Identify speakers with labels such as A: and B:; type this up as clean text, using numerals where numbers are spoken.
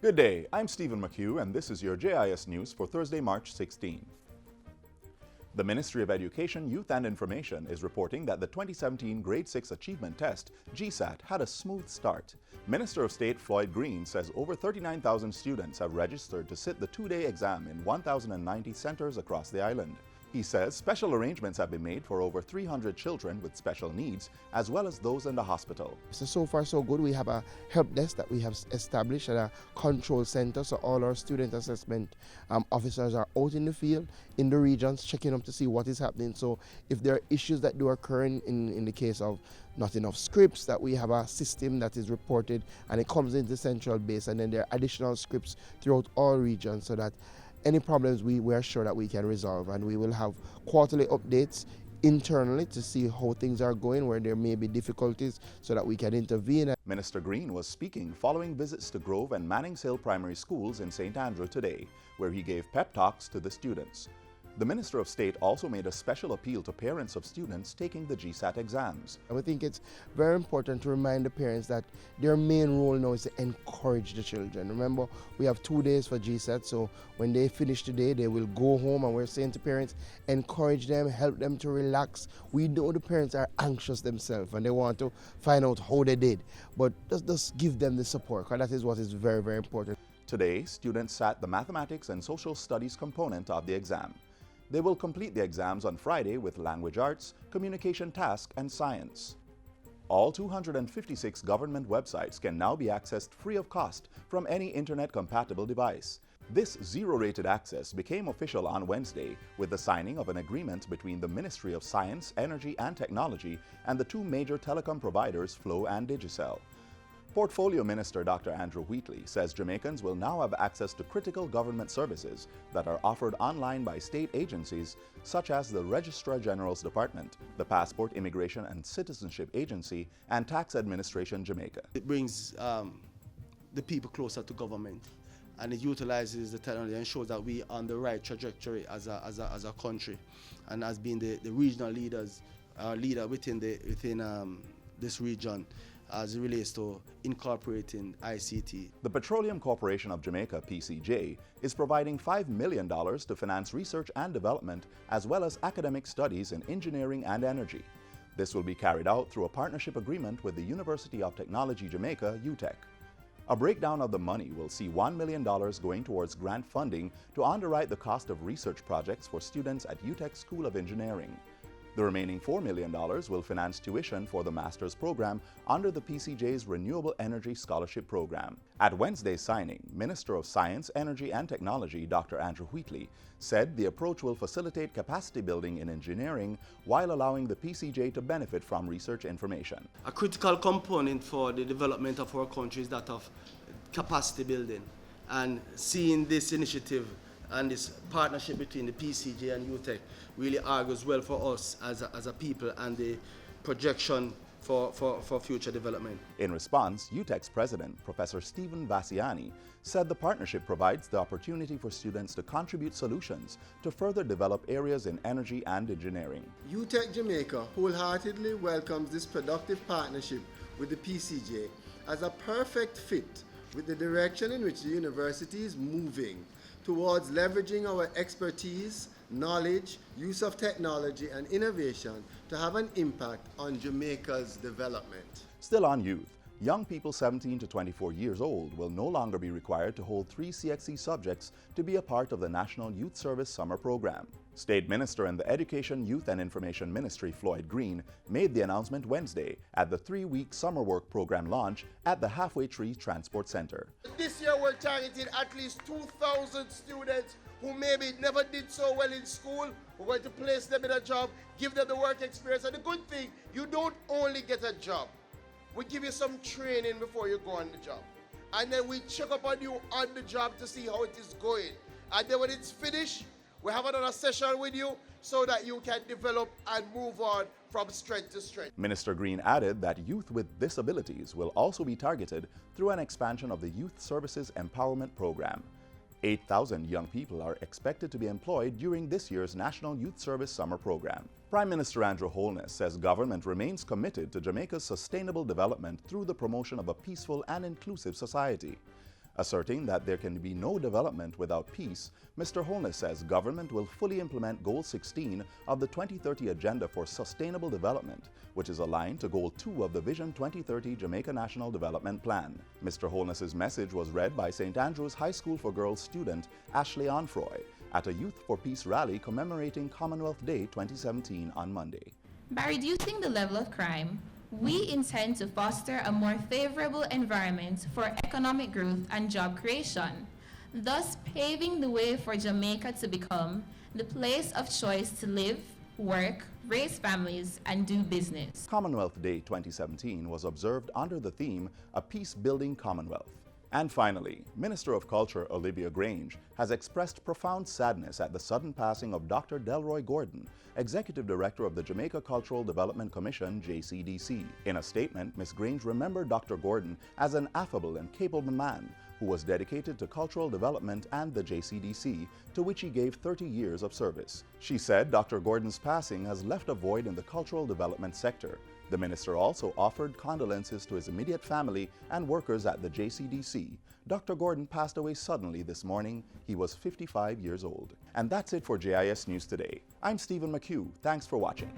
A: Good day, I'm Stephen McHugh and this is your JIS News for Thursday, March 16. The Ministry of Education, Youth and Information is reporting that the 2017 Grade 6 Achievement Test, GSAT, had a smooth start. Minister of State Floyd Green says over 39,000 students have registered to sit the two-day exam in 1,090 centers across the island. He says special arrangements have been made for over 300 children with special needs, as well as those in the hospital.
B: So far so good. We have a help desk that we have established at a control center, so all our student assessment officers are out in the field, in the regions, checking up to see what is happening. So if there are issues that do occur in the case of not enough scripts, that we have a system that is reported and it comes into central base, and then there are additional scripts throughout all regions so that any problems we are sure that we can resolve, and we will have quarterly updates internally to see how things are going, where there may be difficulties, so that we can intervene.
A: Minister Green was speaking following visits to Grove and Mannings Hill Primary Schools in St. Andrew today, where he gave pep talks to the students. The Minister of State also made a special appeal to parents of students taking the GSAT exams.
B: I think it's very important to remind the parents that their main role now is to encourage the children. Remember, we have 2 days for GSAT, so when they finish today, they will go home, and we're saying to parents, encourage them, help them to relax. We know the parents are anxious themselves and they want to find out how they did, but just give them the support, because that is what is very, very important.
A: Today, students sat the mathematics and social studies component of the exam. They will complete the exams on Friday with language arts, communication task, and science. All 256 government websites can now be accessed free of cost from any internet-compatible device. This zero-rated access became official on Wednesday with the signing of an agreement between the Ministry of Science, Energy and Technology and the two major telecom providers, Flow and Digicel. Portfolio Minister Dr. Andrew Wheatley says Jamaicans will now have access to critical government services that are offered online by state agencies such as the Registrar General's Department, the Passport, Immigration and Citizenship Agency, and Tax Administration Jamaica.
C: It brings the people closer to government, and it utilizes the technology and shows that we are on the right trajectory as a country, and as being the regional leader within this region, as it relates to incorporating ICT.
A: The Petroleum Corporation of Jamaica, PCJ, is providing $5 million to finance research and development as well as academic studies in engineering and energy. This will be carried out through a partnership agreement with the University of Technology Jamaica, UTech. A breakdown of the money will see $1 million going towards grant funding to underwrite the cost of research projects for students at UTech School of Engineering. The remaining $4 million will finance tuition for the master's program under the PCJ's Renewable Energy Scholarship Program. At Wednesday's signing, Minister of Science, Energy and Technology Dr. Andrew Wheatley said the approach will facilitate capacity building in engineering while allowing the PCJ to benefit from research information.
C: A critical component for the development of our country is that of capacity building, and seeing this initiative and this partnership between the PCJ and UTech really argues well for us as a people and the projection for future development.
A: In response, UTech's president, Professor Stephen Vassiani, said the partnership provides the opportunity for students to contribute solutions to further develop areas in energy and engineering.
D: UTech Jamaica wholeheartedly welcomes this productive partnership with the PCJ as a perfect fit with the direction in which the university is moving towards leveraging our expertise, knowledge, use of technology and innovation to have an impact on Jamaica's development.
A: Still on youth, young people 17 to 24 years old will no longer be required to hold 3 CXC subjects to be a part of the National Youth Service Summer Program. State Minister in the Education, Youth and Information Ministry, Floyd Green, made the announcement Wednesday at the 3-week summer work program launch at the Halfway Tree Transport Center.
E: This year we're targeting at least 2,000 students who maybe never did so well in school. We're going to place them in a job, give them the work experience. And the good thing, you don't only get a job. We give you some training before you go on the job. And then we check up on you on the job to see how it is going. And then when it's finished, we have another session with you so that you can develop and move on from strength to strength.
A: Minister Green added that youth with disabilities will also be targeted through an expansion of the Youth Services Empowerment Program. 8,000 young people are expected to be employed during this year's National Youth Service Summer Program. Prime Minister Andrew Holness says government remains committed to Jamaica's sustainable development through the promotion of a peaceful and inclusive society. Asserting that there can be no development without peace, Mr. Holness says government will fully implement Goal 16 of the 2030 Agenda for Sustainable Development, which is aligned to Goal 2 of the Vision 2030 Jamaica National Development Plan. Mr. Holness's message was read by St. Andrew's High School for Girls student Ashley Onfroy at a Youth for Peace rally commemorating Commonwealth Day 2017 on Monday.
F: By reducing the level of crime, we intend to foster a more favorable environment for economic growth and job creation, thus paving the way for Jamaica to become the place of choice to live, work, raise families, and do business.
A: Commonwealth Day 2017 was observed under the theme, A Peace-Building Commonwealth. And finally, Minister of Culture Olivia Grange has expressed profound sadness at the sudden passing of Dr. Delroy Gordon, Executive Director of the Jamaica Cultural Development Commission, JCDC. In a statement, Ms. Grange remembered Dr. Gordon as an affable and capable man who was dedicated to cultural development and the JCDC, to which he gave 30 years of service. She said Dr. Gordon's passing has left a void in the cultural development sector. The minister also offered condolences to his immediate family and workers at the JCDC. Dr. Gordon passed away suddenly this morning. He was 55 years old. And that's it for JIS News Today. I'm Stephen McHugh. Thanks for watching.